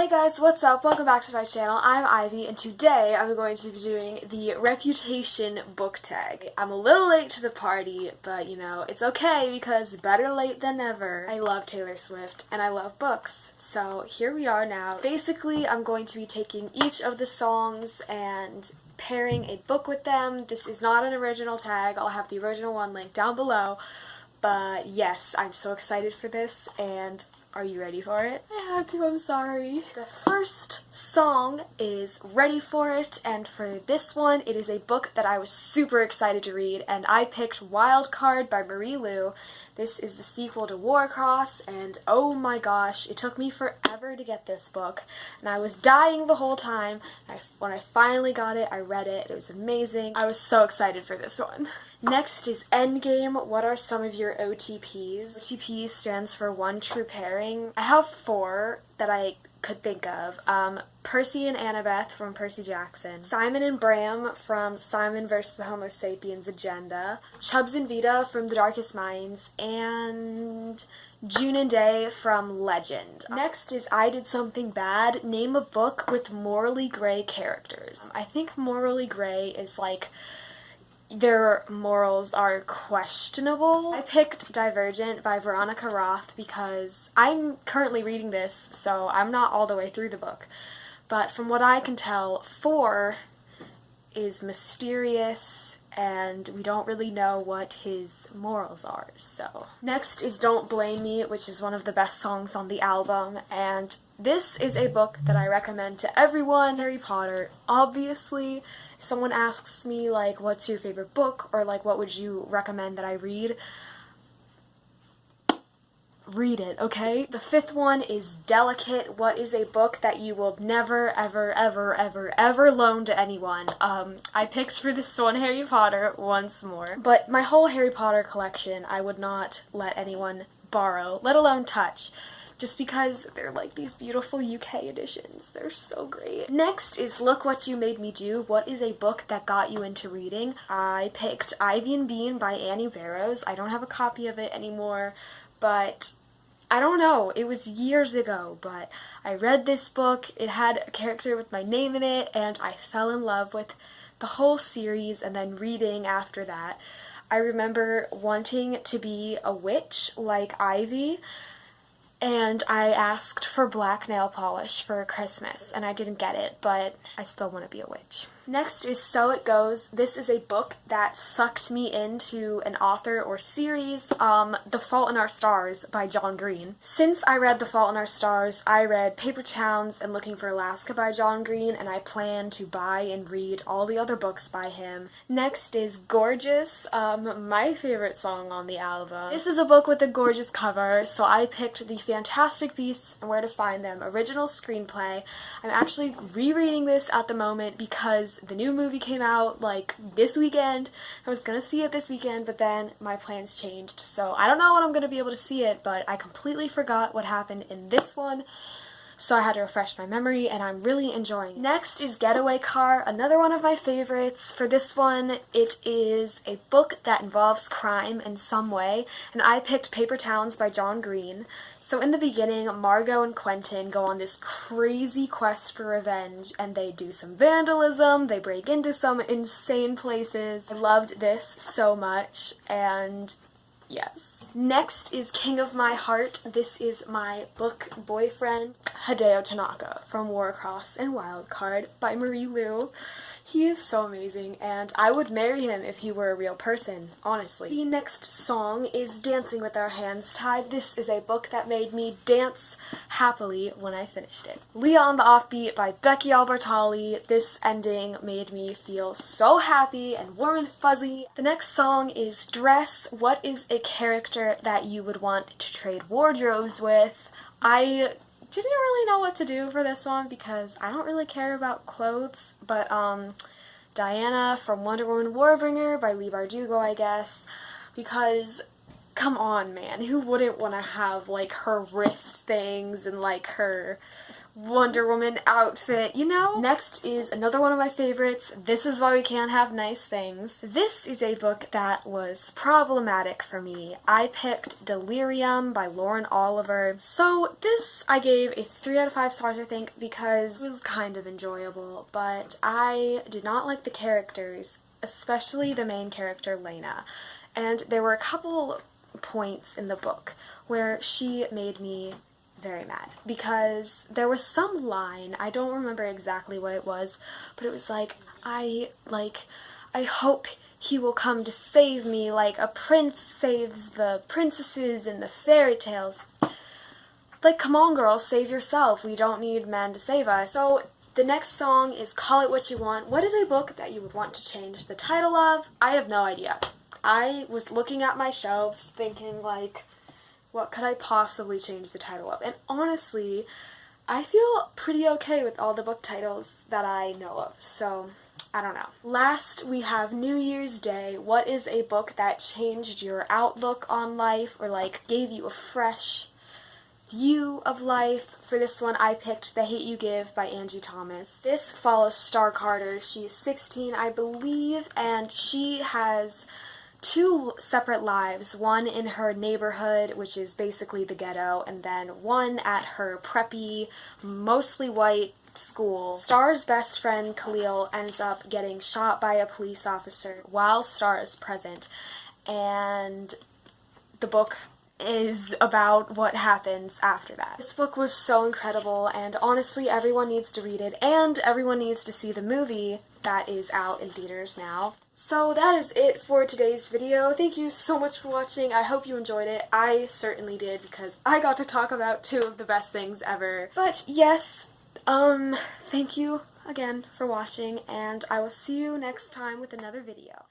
Hey guys, what's up? Welcome back to my channel. I'm Ivy, and today I'm going to be doing the Reputation book tag. I'm a little late to the party, but you know, it's okay because better late than never. I love Taylor Swift, and I love books, so here we are now. Basically, I'm going to be taking each of the songs and pairing a book with them. This is not an original tag. I'll have the original one linked down below, but yes, I'm so excited for this, and are you ready for it? I had to, I'm sorry. The first song is Ready For It, and for this one, it is a book that I was super excited to read, and I picked Wild Card by Marie Lu. This is the sequel to Warcross, and oh my gosh, it took me forever to get this book, and I was dying the whole time. When I finally got it, I read it. It was amazing. I was so excited for this one. Next is Endgame. What are some of your OTPs? OTP stands for One True Pairing. I have 4 that I could think of. Percy and Annabeth from Percy Jackson, Simon and Bram from Simon vs. the Homo Sapiens Agenda, Chubbs and Vita from The Darkest Minds, and June and Day from Legend. Next is I Did Something Bad. Name a book with morally gray characters. I think morally gray is like their morals are questionable. I picked Divergent by Veronica Roth because I'm currently reading this, so I'm not all the way through the book. But from what I can tell, 4 is mysterious and we don't really know what his morals are, so. Next is Don't Blame Me, which is one of the best songs on the album, and this is a book that I recommend to everyone. Harry Potter, obviously. If someone asks me, like, what's your favorite book, or, like, what would you recommend that I read? Read it, okay? The 5th one is Delicate. What is a book that you will never, ever, ever, ever, ever loan to anyone? I picked for this one Harry Potter once more. But my whole Harry Potter collection, I would not let anyone borrow, let alone touch. Just because they're like these beautiful UK editions. They're so great. Next is Look What You Made Me Do. What is a book that got you into reading? I picked Ivy and Bean by Annie Barrows. I don't have a copy of it anymore, but I don't know. It was years ago, but I read this book. It had a character with my name in it, and I fell in love with the whole series and then reading after that. I remember wanting to be a witch like Ivy, and I asked for black nail polish for Christmas, and I didn't get it, but I still want to be a witch. Next is So It Goes. This is a book that sucked me into an author or series, The Fault in Our Stars by John Green. Since I read The Fault in Our Stars, I read Paper Towns and Looking for Alaska by John Green, and I plan to buy and read all the other books by him. Next is Gorgeous, my favorite song on the album. This is a book with a gorgeous cover, so I picked The Fantastic Beasts and Where to Find Them original screenplay. I'm actually rereading this at the moment because the new movie came out like this weekend. I was gonna see it this weekend, but then my plans changed, so I don't know when I'm gonna be able to see it, but I completely forgot what happened in this one, so I had to refresh my memory, and I'm really enjoying it. Next is Getaway Car, another one of my favorites. For this one, it is a book that involves crime in some way, and I picked Paper Towns by John Green. So in the beginning, Margot and Quentin go on this crazy quest for revenge, and they do some vandalism, they break into some insane places. I loved this so much, and yes. Next is King of My Heart. This is my book boyfriend, Hideo Tanaka, from Warcross and Wild Card by Marie Lu. He is so amazing, and I would marry him if he were a real person, honestly. The next song is Dancing with Our Hands Tied. This is a book that made me dance happily when I finished it. Leah on the Offbeat by Becky Albertalli. This ending made me feel so happy and warm and fuzzy. The next song is Dress. What is a character that you would want to trade wardrobes with? I didn't really know what to do for this one because I don't really care about clothes, but Diana from Wonder Woman Warbringer by Leigh Bardugo, I guess, because come on, man, who wouldn't want to have like her wrist things and like her Wonder Woman outfit, you know? Next is another one of my favorites, This Is Why We Can't Have Nice Things. This is a book that was problematic for me. I picked Delirium by Lauren Oliver. So this I gave a 3 out of 5 stars, I think, because it was kind of enjoyable, but I did not like the characters, especially the main character, Lena. And there were a couple points in the book where she made me very mad, because there was some line, I don't remember exactly what it was, but it was like, I hope he will come to save me like a prince saves the princesses in the fairy tales. Like, come on girl, save yourself, we don't need men to save us. So the next song is Call It What You Want. What is a book that you would want to change the title of? I have no idea. I was looking at my shelves thinking, like, what could I possibly change the title of? And honestly, I feel pretty okay with all the book titles that I know of, so I don't know. Last, we have New Year's Day. What is a book that changed your outlook on life, or like gave you a fresh view of life? For this one, I picked The Hate You Give by Angie Thomas. This follows Star Carter. She is 16, I believe, and she has 2 separate lives, one in her neighborhood, which is basically the ghetto, and then one at her preppy, mostly white school. Star's best friend, Khalil, ends up getting shot by a police officer while Star is present, and the book is about what happens after that. This book was so incredible, and honestly, everyone needs to read it, and everyone needs to see the movie that is out in theaters now. So that is it for today's video. Thank you so much for watching. I hope you enjoyed it. I certainly did, because I got to talk about 2 of the best things ever. But yes, thank you again for watching, and I will see you next time with another video.